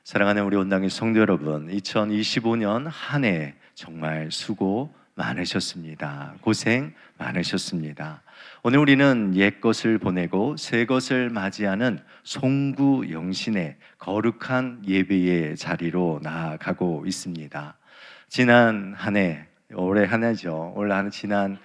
사랑하는 우리 원당의 성도 여러분, 2025년 한 해 정말 수고 많으셨습니다. 고생 많으셨습니다. 오늘 우리는 옛 것을 보내고 새 것을 맞이하는 송구영신의 거룩한 예배의 자리로 나아가고 있습니다. 지난 한 해, 올해 한 해죠. 올 한 지난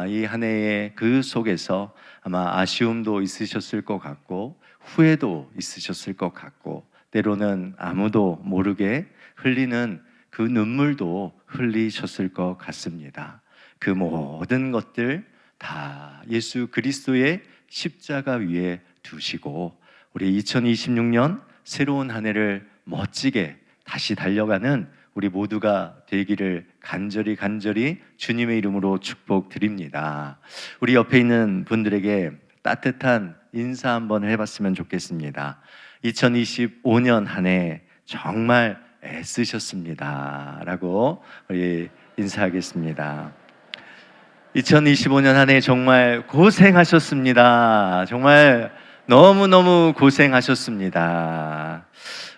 이 한 해의 그 속에서 아마 아쉬움도 있으셨을 것 같고 후회도 있으셨을 것 같고 때로는 아무도 모르게 흘리는 그 눈물도 흘리셨을 것 같습니다. 그 모든 것들 다 예수 그리스도의 십자가 위에 두시고 우리 2026년 새로운 한 해를 멋지게 다시 달려가는 우리 모두가 되기를 간절히 주님의 이름으로 축복드립니다. 우리 옆에 있는 분들에게 따뜻한 인사 한번 해봤으면 좋겠습니다. 2025년 한 해 정말 애쓰셨습니다 라고 우리 인사하겠습니다. 2025년 한 해 정말 고생하셨습니다. 정말 너무너무 고생하셨습니다.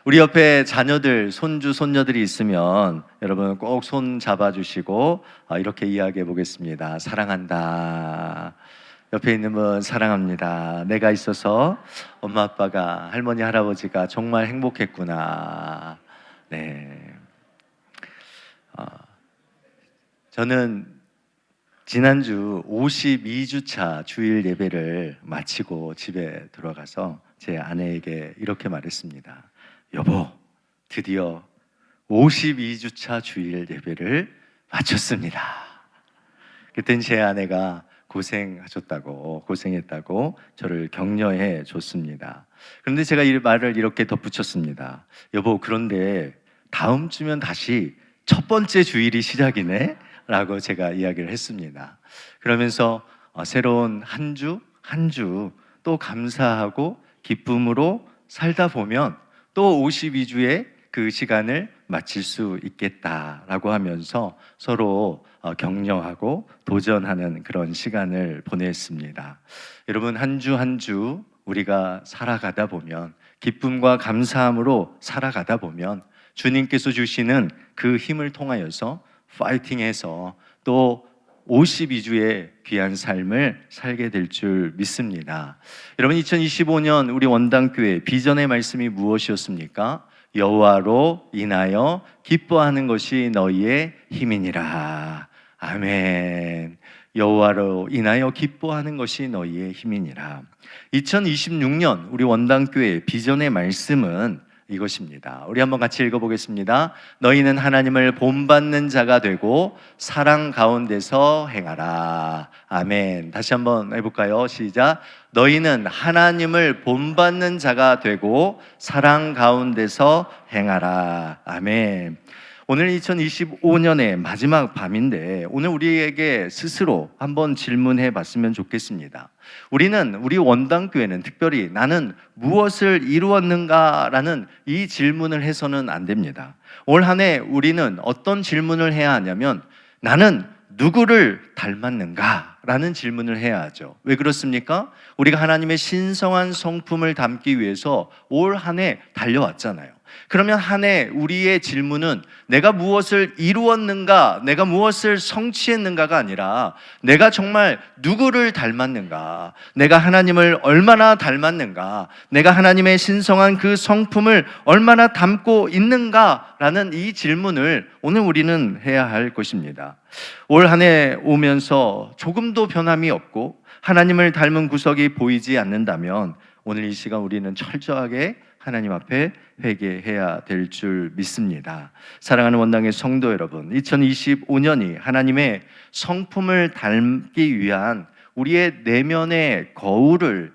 우리 옆에 자녀들, 손주, 손녀들이 있으면 여러분 꼭 손 잡아주시고 이렇게 이야기해 보겠습니다. 사랑한다. 옆에 있는 분 사랑합니다. 내가 있어서 엄마 아빠가 할머니 할아버지가 정말 행복했구나. 네. 저는 지난주 52주차 주일 예배를 마치고 집에 들어가서 제 아내에게 이렇게 말했습니다. 여보, 드디어 52주차 주일 예배를 마쳤습니다. 그땐 제 아내가 고생했다고 저를 격려해 줬습니다. 그런데 제가 이 말을 이렇게 덧붙였습니다. 여보, 그런데 다음 주면 다시 첫 번째 주일이 시작이네? 라고 제가 이야기를 했습니다. 그러면서 새로운 한 주 또 감사하고 기쁨으로 살다 보면 또 52주의 그 시간을 마칠 수 있겠다라고 하면서 서로 격려하고 도전하는 그런 시간을 보냈습니다. 여러분, 한 주 우리가 살아가다 보면 기쁨과 감사함으로 살아가다 보면 주님께서 주시는 그 힘을 통하여서 파이팅해서 또 52주의 귀한 삶을 살게 될 줄 믿습니다. 여러분, 2025년 우리 원당교회 비전의 말씀이 무엇이었습니까? 여호와로 인하여 기뻐하는 것이 너희의 힘이니라. 아멘. 여호와로 인하여 기뻐하는 것이 너희의 힘이니라. 2026년 우리 원당교회 비전의 말씀은 이것입니다. 우리 한번 같이 읽어보겠습니다. 너희는 하나님을 본받는 자가 되고 사랑 가운데서 행하라. 아멘. 다시 한번 해볼까요? 시작. 너희는 하나님을 본받는 자가 되고 사랑 가운데서 행하라. 아멘. 오늘 2025년의 마지막 밤인데 오늘 우리에게 스스로 한번 질문해 봤으면 좋겠습니다. 우리 원당교회는 특별히 나는 무엇을 이루었는가라는 이 질문을 해서는 안 됩니다. 올 한 해 우리는 어떤 질문을 해야 하냐면 나는 누구를 닮았는가? 라는 질문을 해야 하죠. 왜 그렇습니까? 우리가 하나님의 신성한 성품을 담기 위해서 올 한 해 달려왔잖아요. 그러면 한 해 우리의 질문은 내가 무엇을 이루었는가, 내가 무엇을 성취했는가가 아니라 내가 정말 누구를 닮았는가, 내가 하나님을 얼마나 닮았는가, 내가 하나님의 신성한 그 성품을 얼마나 담고 있는가라는 이 질문을 오늘 우리는 해야 할 것입니다. 올 한 해 오면서 조금도 변함이 없고 하나님을 닮은 구석이 보이지 않는다면 오늘 이 시간 우리는 철저하게 하나님 앞에 회개해야 될 줄 믿습니다. 사랑하는 원당의 성도 여러분, 2025년이 하나님의 성품을 닮기 위한 우리의 내면의 거울을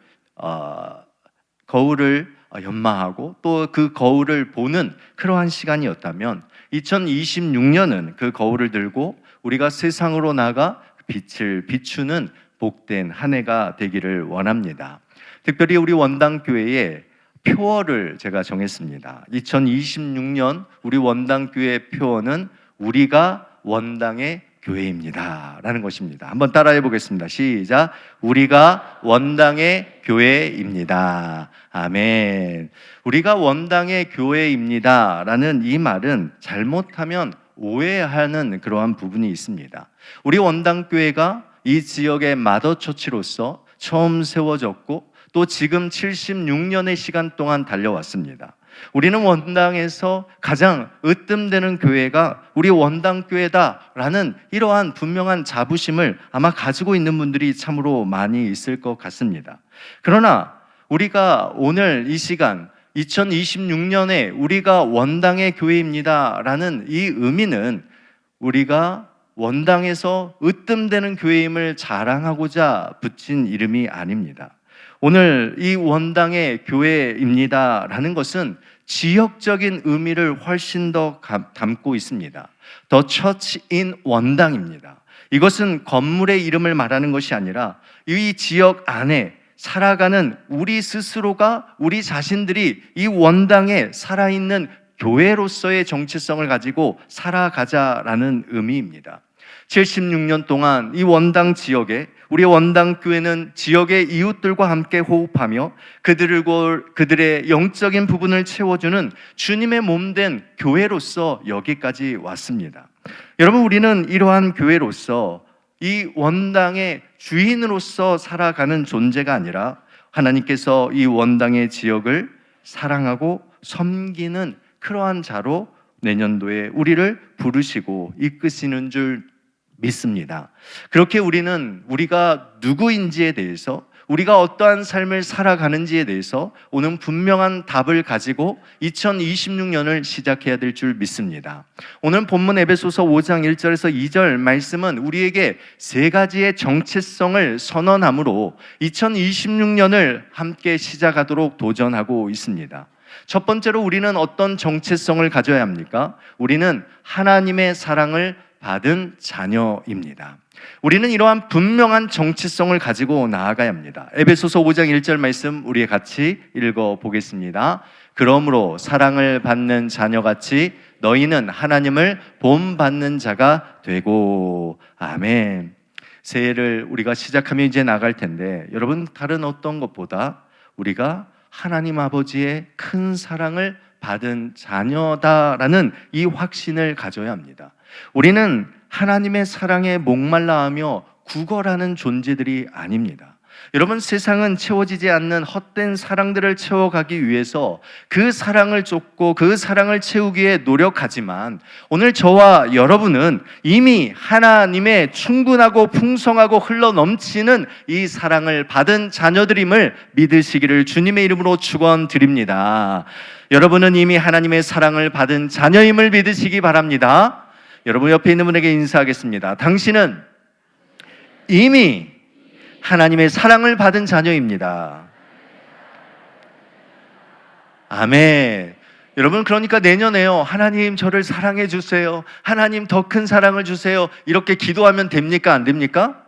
연마하고 또 그 거울을 보는 그러한 시간이었다면 2026년은 그 거울을 들고 우리가 세상으로 나가 빛을 비추는 복된 한 해가 되기를 원합니다. 특별히 우리 원당교회에 표어를 제가 정했습니다. 2026년 우리 원당교회 표어는 우리가 원당의 교회입니다 라는 것입니다. 한번 따라해 보겠습니다. 시작. 우리가 원당의 교회입니다. 아멘. 우리가 원당의 교회입니다 라는 이 말은 잘못하면 오해하는 그러한 부분이 있습니다. 우리 원당교회가 이 지역의 마더처치로서 처음 세워졌고 또 지금 76년의 시간 동안 달려왔습니다. 우리는 원당에서 가장 으뜸되는 교회가 우리 원당교회다라는 이러한 분명한 자부심을 아마 가지고 있는 분들이 참으로 많이 있을 것 같습니다. 그러나 우리가 오늘 이 시간 2026년에 우리가 원당의 교회입니다라는 이 의미는 우리가 원당에서 으뜸되는 교회임을 자랑하고자 붙인 이름이 아닙니다. 오늘 이 원당의 교회입니다라는 것은 지역적인 의미를 훨씬 더 담고 있습니다. The Church in 원당입니다. 이것은 건물의 이름을 말하는 것이 아니라 이 지역 안에 살아가는 우리 스스로가 우리 자신들이 이 원당에 살아있는 교회로서의 정체성을 가지고 살아가자라는 의미입니다. 76년 동안 이 원당 지역에 우리 원당교회는 지역의 이웃들과 함께 호흡하며 그들의 영적인 부분을 채워주는 주님의 몸된 교회로서 여기까지 왔습니다. 여러분, 우리는 이러한 교회로서 이 원당의 주인으로서 살아가는 존재가 아니라 하나님께서 이 원당의 지역을 사랑하고 섬기는 그러한 자로 내년도에 우리를 부르시고 이끄시는 줄 믿습니다. 그렇게 우리는 우리가 누구인지에 대해서, 우리가 어떠한 삶을 살아가는지에 대해서 오늘 분명한 답을 가지고 2026년을 시작해야 될 줄 믿습니다. 오늘 본문 에베소서 5장 1절에서 2절 말씀은 우리에게 세 가지의 정체성을 선언하므로 2026년을 함께 시작하도록 도전하고 있습니다. 첫 번째로 우리는 어떤 정체성을 가져야 합니까? 우리는 하나님의 사랑을 받은 자녀입니다. 우리는 이러한 분명한 정체성을 가지고 나아가야 합니다. 에베소서 5장 1절 말씀 우리 같이 읽어보겠습니다. 그러므로 사랑을 받는 자녀같이 너희는 하나님을 본받는 자가 되고. 아멘. 새해를 우리가 시작하며 이제 나갈 텐데 여러분, 다른 어떤 것보다 우리가 하나님 아버지의 큰 사랑을 받은 자녀다라는 이 확신을 가져야 합니다. 우리는 하나님의 사랑에 목말라하며 구걸하는 존재들이 아닙니다. 여러분, 세상은 채워지지 않는 헛된 사랑들을 채워가기 위해서 그 사랑을 쫓고 그 사랑을 채우기에 노력하지만 오늘 저와 여러분은 이미 하나님의 충분하고 풍성하고 흘러넘치는 이 사랑을 받은 자녀들임을 믿으시기를 주님의 이름으로 축원드립니다. 여러분은 이미 하나님의 사랑을 받은 자녀임을 믿으시기 바랍니다. 여러분, 옆에 있는 분에게 인사하겠습니다. 당신은 이미 하나님의 사랑을 받은 자녀입니다. 아멘. 여러분, 그러니까 내년에요, 하나님 저를 사랑해 주세요, 하나님 더 큰 사랑을 주세요, 이렇게 기도하면 됩니까? 안 됩니까?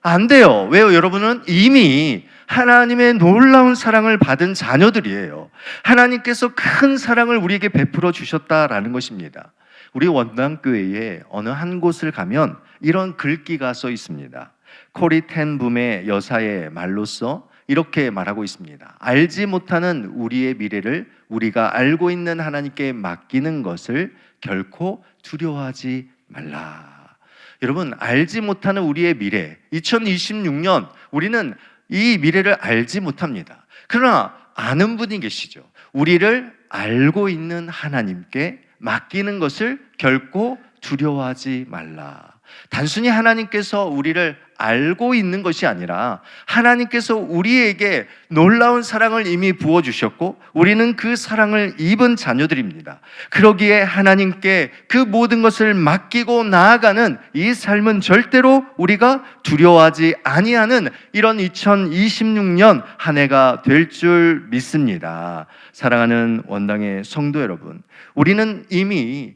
안 돼요. 왜요? 여러분은 이미 하나님의 놀라운 사랑을 받은 자녀들이에요. 하나님께서 큰 사랑을 우리에게 베풀어 주셨다라는 것입니다. 우리 원당교회에 어느 한 곳을 가면 이런 글귀가 써 있습니다. 코리 텐 붐의 여사의 말로써 이렇게 말하고 있습니다. 알지 못하는 우리의 미래를 우리가 알고 있는 하나님께 맡기는 것을 결코 두려워하지 말라. 여러분, 알지 못하는 우리의 미래, 2026년 우리는 이 미래를 알지 못합니다. 그러나 아는 분이 계시죠. 우리를 알고 있는 하나님께 맡기는 것을 결코 두려워하지 말라. 단순히 하나님께서 우리를 알고 있는 것이 아니라 하나님께서 우리에게 놀라운 사랑을 이미 부어주셨고 우리는 그 사랑을 입은 자녀들입니다. 그러기에 하나님께 그 모든 것을 맡기고 나아가는 이 삶은 절대로 우리가 두려워하지 아니하는 이런 2026년 한 해가 될 줄 믿습니다. 사랑하는 원당의 성도 여러분, 우리는 이미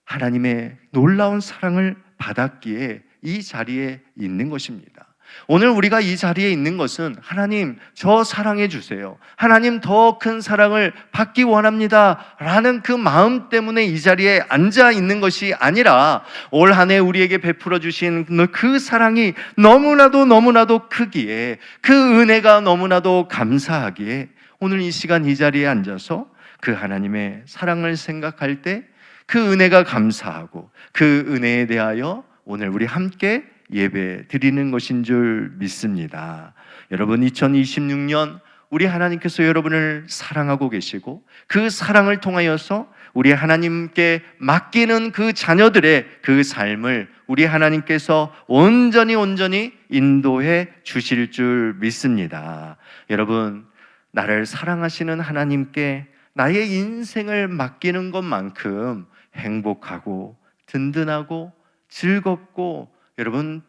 하나님의 놀라운 사랑을 받았기에 이 자리에 있는 것입니다. 오늘 우리가 이 자리에 있는 것은 하나님 저 사랑해 주세요, 하나님 더 큰 사랑을 받기 원합니다 라는 그 마음 때문에 이 자리에 앉아 있는 것이 아니라 올 한 해 우리에게 베풀어 주신 그 사랑이 너무나도 크기에, 그 은혜가 너무나도 감사하기에 오늘 이 시간 이 자리에 앉아서 그 하나님의 사랑을 생각할 때 그 은혜가 감사하고 그 은혜에 대하여 오늘 우리 함께 예배 드리는 것인 줄 믿습니다. 여러분, 2026년 우리 하나님께서 여러분을 사랑하고 계시고 그 사랑을 통하여서 우리 하나님께 맡기는 그 자녀들의 그 삶을 우리 하나님께서 온전히 인도해 주실 줄 믿습니다. 여러분, 나를 사랑하시는 하나님께 나의 인생을 맡기는 것만큼 행복하고 든든하고 즐겁고 여러분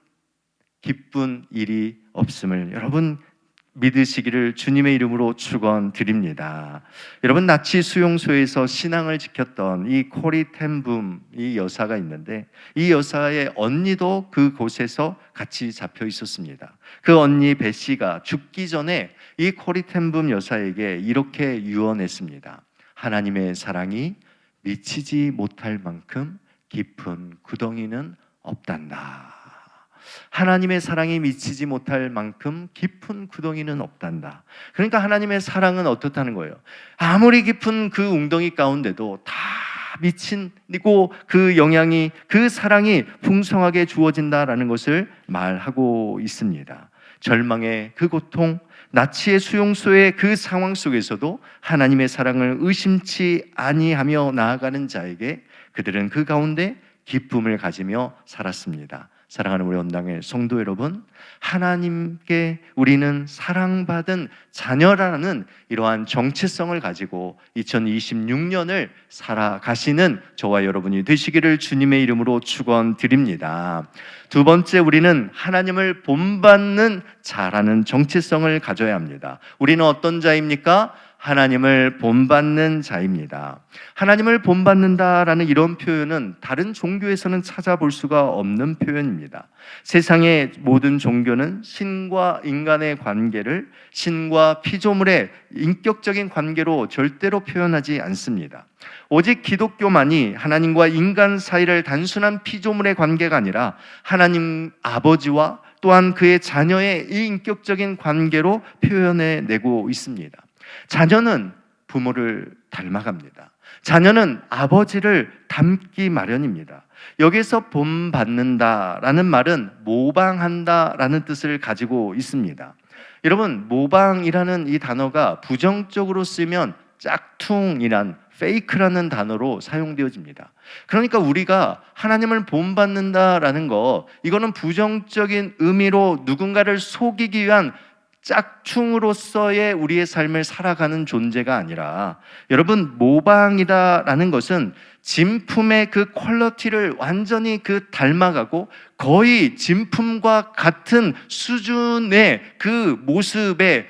기쁜 일이 없음을 여러분 믿으시기를 주님의 이름으로 축원드립니다. 여러분, 나치 수용소에서 신앙을 지켰던 이 코리 텐붐 이 여사가 있는데 이 여사의 언니도 그곳에서 같이 잡혀 있었습니다. 그 언니 배 씨가 죽기 전에 이 코리 텐붐 여사에게 이렇게 유언했습니다. 하나님의 사랑이 미치지 못할 만큼 깊은 구덩이는 없단다. 하나님의 사랑이 미치지 못할 만큼 깊은 구덩이는 없단다. 그러니까 하나님의 사랑은 어떻다는 거예요? 아무리 깊은 그 웅덩이 가운데도 다 미치고 그 영향이, 그 사랑이 풍성하게 주어진다라는 것을 말하고 있습니다. 절망의 그 고통, 나치의 수용소의 그 상황 속에서도 하나님의 사랑을 의심치 아니하며 나아가는 자에게 그들은 그 가운데 기쁨을 가지며 살았습니다. 사랑하는 우리 온당의 성도 여러분, 하나님께 우리는 사랑받은 자녀라는 이러한 정체성을 가지고 2026년을 살아가시는 저와 여러분이 되시기를 주님의 이름으로 축원드립니다. 두 번째, 우리는 하나님을 본받는 자라는 정체성을 가져야 합니다. 우리는 어떤 자입니까? 하나님을 본받는 자입니다. 하나님을 본받는다라는 이런 표현은 다른 종교에서는 찾아볼 수가 없는 표현입니다. 세상의 모든 종교는 신과 인간의 관계를 신과 피조물의 인격적인 관계로 절대로 표현하지 않습니다. 오직 기독교만이 하나님과 인간 사이를 단순한 피조물의 관계가 아니라 하나님 아버지와 또한 그의 자녀의 이 인격적인 관계로 표현해내고 있습니다. 자녀는 부모를 닮아갑니다. 자녀는 아버지를 닮기 마련입니다. 여기서 본받는다라는 말은 모방한다라는 뜻을 가지고 있습니다. 여러분, 모방이라는 이 단어가 부정적으로 쓰면 짝퉁이란 페이크라는 단어로 사용되어집니다. 그러니까 우리가 하나님을 본받는다라는 거, 이거는 부정적인 의미로 누군가를 속이기 위한 짝퉁으로서의 우리의 삶을 살아가는 존재가 아니라, 여러분, 모방이다라는 것은 진품의 그 퀄리티를 완전히 닮아가고 거의 진품과 같은 수준의 그 모습의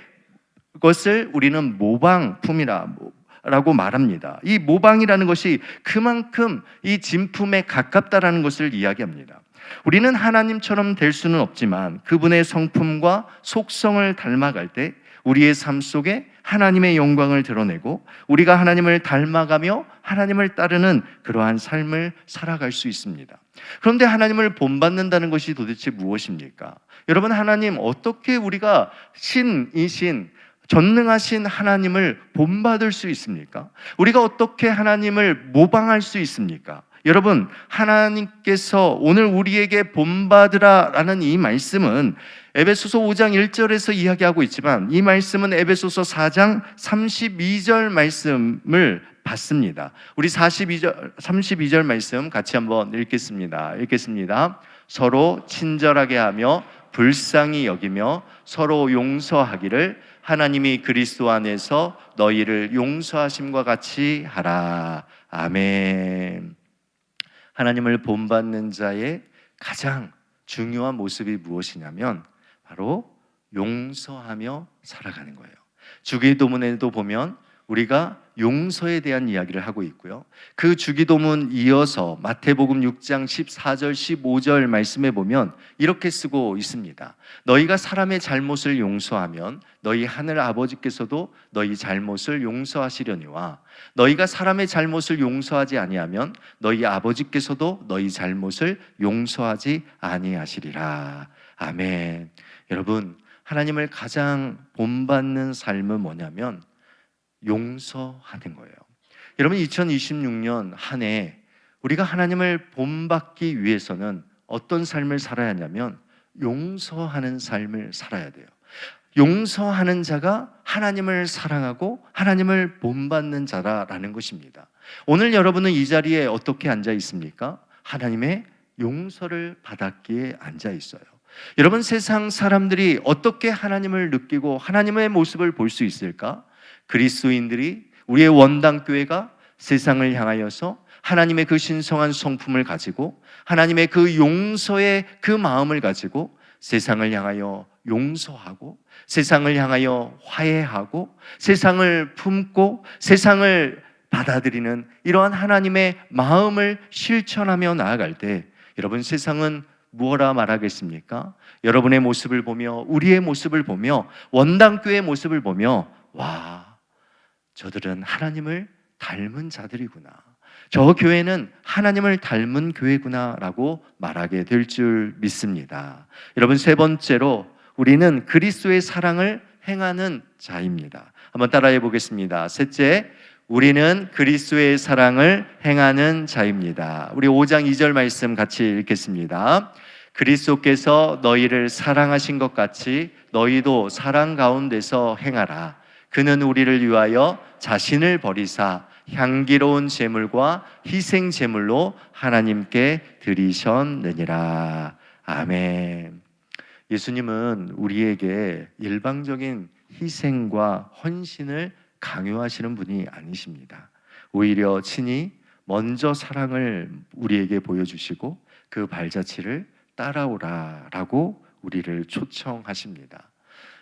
것을 우리는 모방품이라고 말합니다. 이 모방이라는 것이 그만큼 이 진품에 가깝다라는 것을 이야기합니다. 우리는 하나님처럼 될 수는 없지만 그분의 성품과 속성을 닮아갈 때 우리의 삶 속에 하나님의 영광을 드러내고 우리가 하나님을 닮아가며 하나님을 따르는 그러한 삶을 살아갈 수 있습니다. 그런데 하나님을 본받는다는 것이 도대체 무엇입니까? 여러분, 하나님, 어떻게 우리가 신이신 전능하신 하나님을 본받을 수 있습니까? 우리가 어떻게 하나님을 모방할 수 있습니까? 여러분, 하나님께서 오늘 우리에게 본받으라라는 이 말씀은 에베소서 5장 1절에서 이야기하고 있지만 이 말씀은 에베소서 4장 32절 말씀을 받습니다. 우리 32절 말씀 같이 한번 읽겠습니다. 서로 친절하게 하며 불쌍히 여기며 서로 용서하기를 하나님이 그리스도 안에서 너희를 용서하심과 같이 하라. 아멘. 하나님을 본받는 자의 가장 중요한 모습이 무엇이냐면 바로 용서하며 살아가는 거예요. 주기도문에도 보면 우리가 용서에 대한 이야기를 하고 있고요. 그 주기도문 이어서 마태복음 6장 14절 15절 말씀에 보면 이렇게 쓰고 있습니다. 너희가 사람의 잘못을 용서하면 너희 하늘 아버지께서도 너희 잘못을 용서하시려니와 너희가 사람의 잘못을 용서하지 아니하면 너희 아버지께서도 너희 잘못을 용서하지 아니하시리라. 아멘. 여러분, 하나님을 가장 본받는 삶은 뭐냐면 용서하는 거예요. 여러분, 2026년 한 해 우리가 하나님을 본받기 위해서는 어떤 삶을 살아야 하냐면 용서하는 삶을 살아야 돼요. 용서하는 자가 하나님을 사랑하고 하나님을 본받는 자라는 것입니다. 오늘 여러분은 이 자리에 어떻게 앉아 있습니까? 하나님의 용서를 받았기에 앉아 있어요. 여러분, 세상 사람들이 어떻게 하나님을 느끼고 하나님의 모습을 볼 수 있을까? 그리스도인들이, 우리의 원당교회가 세상을 향하여서 하나님의 그 신성한 성품을 가지고 하나님의 그 용서의 그 마음을 가지고 세상을 향하여 용서하고 세상을 향하여 화해하고 세상을 품고 세상을 받아들이는 이러한 하나님의 마음을 실천하며 나아갈 때, 여러분, 세상은 무엇라 말하겠습니까? 여러분의 모습을 보며, 우리의 모습을 보며, 원당교회의 모습을 보며, 와, 저들은 하나님을 닮은 자들이구나, 저 교회는 하나님을 닮은 교회구나 라고 말하게 될 줄 믿습니다. 여러분, 세 번째로 우리는 그리스도의 사랑을 행하는 자입니다. 한번 따라해 보겠습니다. 셋째, 우리는 그리스도의 사랑을 행하는 자입니다. 우리 5장 2절 말씀 같이 읽겠습니다. 그리스도께서 너희를 사랑하신 것 같이 너희도 사랑 가운데서 행하라. 그는 우리를 위하여 자신을 버리사 향기로운 제물과 희생 제물로 하나님께 드리셨느니라. 아멘. 예수님은 우리에게 일방적인 희생과 헌신을 강요하시는 분이 아니십니다. 오히려 친히 먼저 사랑을 우리에게 보여주시고 그 발자취를 따라오라라고 우리를 초청하십니다.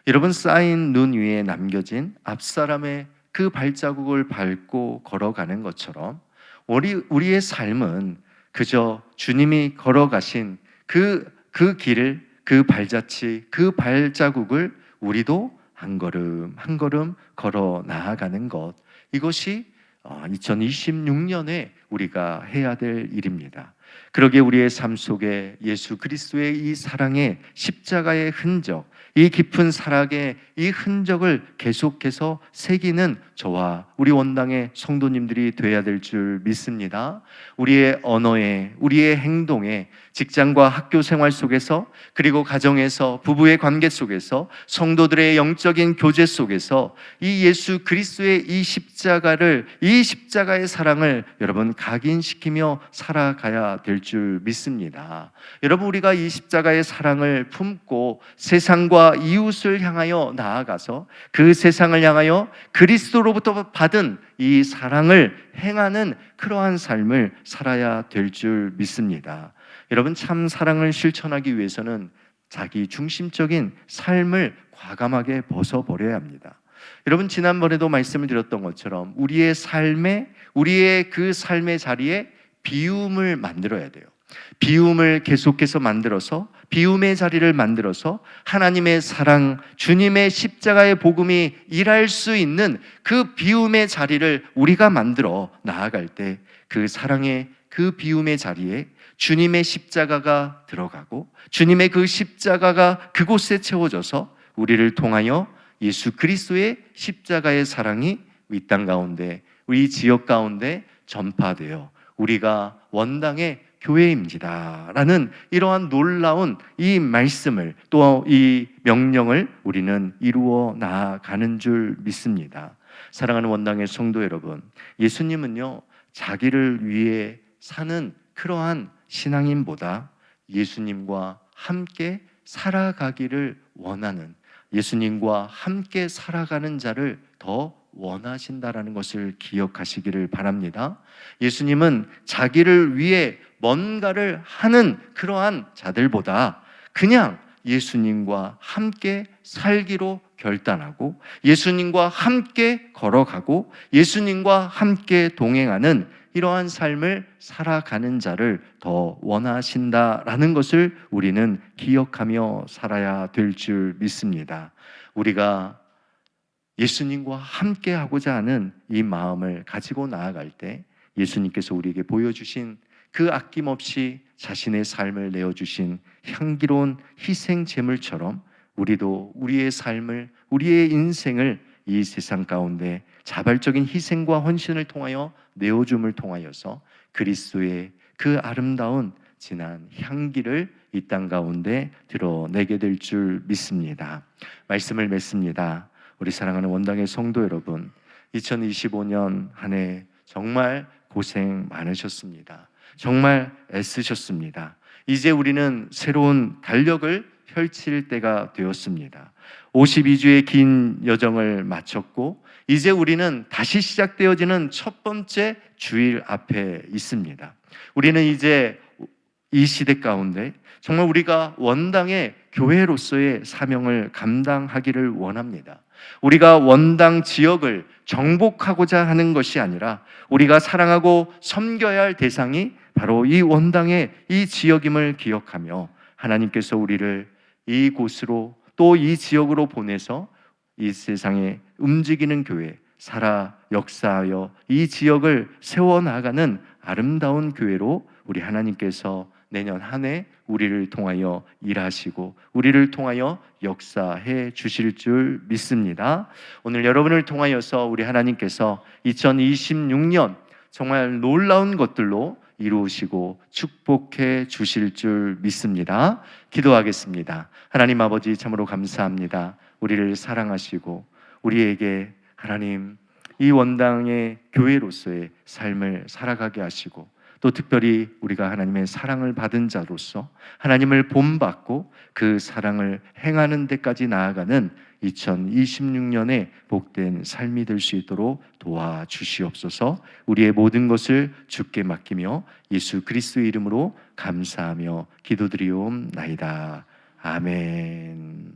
여러분, 쌓인 눈 위에 남겨진 앞사람의 그 발자국을 밟고 걸어가는 것처럼 우리의 삶은 그저 주님이 걸어가신 그 길을, 그 발자취, 그 발자국을 우리도 한 걸음 한 걸음 걸어 나아가는 것, 이것이 2026년에 우리가 해야 될 일입니다. 그러기에 우리의 삶 속에 예수 그리스도의 이 사랑의 십자가의 흔적, 이 깊은 사랑의 이 흔적을 계속해서 새기는 저와 우리 원당의 성도님들이 되어야 될 줄 믿습니다. 우리의 언어에, 우리의 행동에, 직장과 학교 생활 속에서, 그리고 가정에서, 부부의 관계 속에서, 성도들의 영적인 교제 속에서 이 예수 그리스도의 이 십자가를, 이 십자가의 사랑을 여러분 각인시키며 살아가야 될 줄 믿습니다. 여러분, 우리가 이 십자가의 사랑을 품고 세상과 이웃을 향하여 나아가서 그 세상을 향하여 그리스도로부터 받은 이 사랑을 행하는 그러한 삶을 살아야 될 줄 믿습니다. 여러분, 참 사랑을 실천하기 위해서는 자기 중심적인 삶을 과감하게 벗어버려야 합니다. 여러분, 지난번에도 말씀을 드렸던 것처럼 우리의 삶에, 우리의 그 삶의 자리에 비움을 만들어야 돼요. 비움을 계속해서 만들어서, 비움의 자리를 만들어서 하나님의 사랑, 주님의 십자가의 복음이 일할 수 있는 그 비움의 자리를 우리가 만들어 나아갈 때, 그 사랑의 그 비움의 자리에 주님의 십자가가 들어가고 주님의 그 십자가가 그곳에 채워져서 우리를 통하여 예수 그리스도의 십자가의 사랑이 이 땅 가운데, 우리 지역 가운데 전파되어 우리가 원당의 교회입니다 라는 이러한 놀라운 이 말씀을, 또 이 명령을 우리는 이루어 나아가는 줄 믿습니다. 사랑하는 원당의 성도 여러분, 예수님은요, 자기를 위해 사는 그러한 신앙인보다 예수님과 함께 살아가기를 원하는, 예수님과 함께 살아가는 자를 더 원하신다라는 것을 기억하시기를 바랍니다. 예수님은 자기를 위해 뭔가를 하는 그러한 자들보다 그냥 예수님과 함께 살기로 결단하고 예수님과 함께 걸어가고 예수님과 함께 동행하는 이러한 삶을 살아가는 자를 더 원하신다라는 것을 우리는 기억하며 살아야 될 줄 믿습니다. 우리가 예수님과 함께 하고자 하는 이 마음을 가지고 나아갈 때 예수님께서 우리에게 보여주신 그 아낌없이 자신의 삶을 내어주신 향기로운 희생 제물처럼 우리도 우리의 삶을, 우리의 인생을 이 세상 가운데 자발적인 희생과 헌신을 통하여 내어줌을 통하여서 그리스도의 그 아름다운 진한 향기를 이 땅 가운데 드러내게 될 줄 믿습니다. 말씀을 맺습니다. 우리 사랑하는 원당의 성도 여러분, 2025년 한 해 정말 고생 많으셨습니다. 정말 애쓰셨습니다. 이제 우리는 새로운 달력을 펼칠 때가 되었습니다. 52주의 긴 여정을 마쳤고 이제 우리는 다시 시작되어지는 첫 번째 주일 앞에 있습니다. 우리는 이제 이 시대 가운데 정말 우리가 원당의 교회로서의 사명을 감당하기를 원합니다. 우리가 원당 지역을 정복하고자 하는 것이 아니라 우리가 사랑하고 섬겨야 할 대상이 바로 이 원당의 이 지역임을 기억하며 하나님께서 우리를 이곳으로 또 이 지역으로 보내서 이 세상에 움직이는 교회, 살아 역사하여 이 지역을 세워나가는 아름다운 교회로 우리 하나님께서 내년 한 해 우리를 통하여 일하시고 우리를 통하여 역사해 주실 줄 믿습니다. 오늘 여러분을 통하여서 우리 하나님께서 2026년 정말 놀라운 것들로 이루시고 축복해 주실 줄 믿습니다. 기도하겠습니다. 하나님 아버지, 참으로 감사합니다. 우리를 사랑하시고 우리에게 하나님 이 원당의 교회로서의 삶을 살아가게 하시고 또 특별히 우리가 하나님의 사랑을 받은 자로서 하나님을 본받고 그 사랑을 행하는 데까지 나아가는 2026년의 복된 삶이 될 수 있도록 도와주시옵소서. 우리의 모든 것을 주께 맡기며 예수 그리스도의 이름으로 감사하며 기도드리옵나이다. 아멘.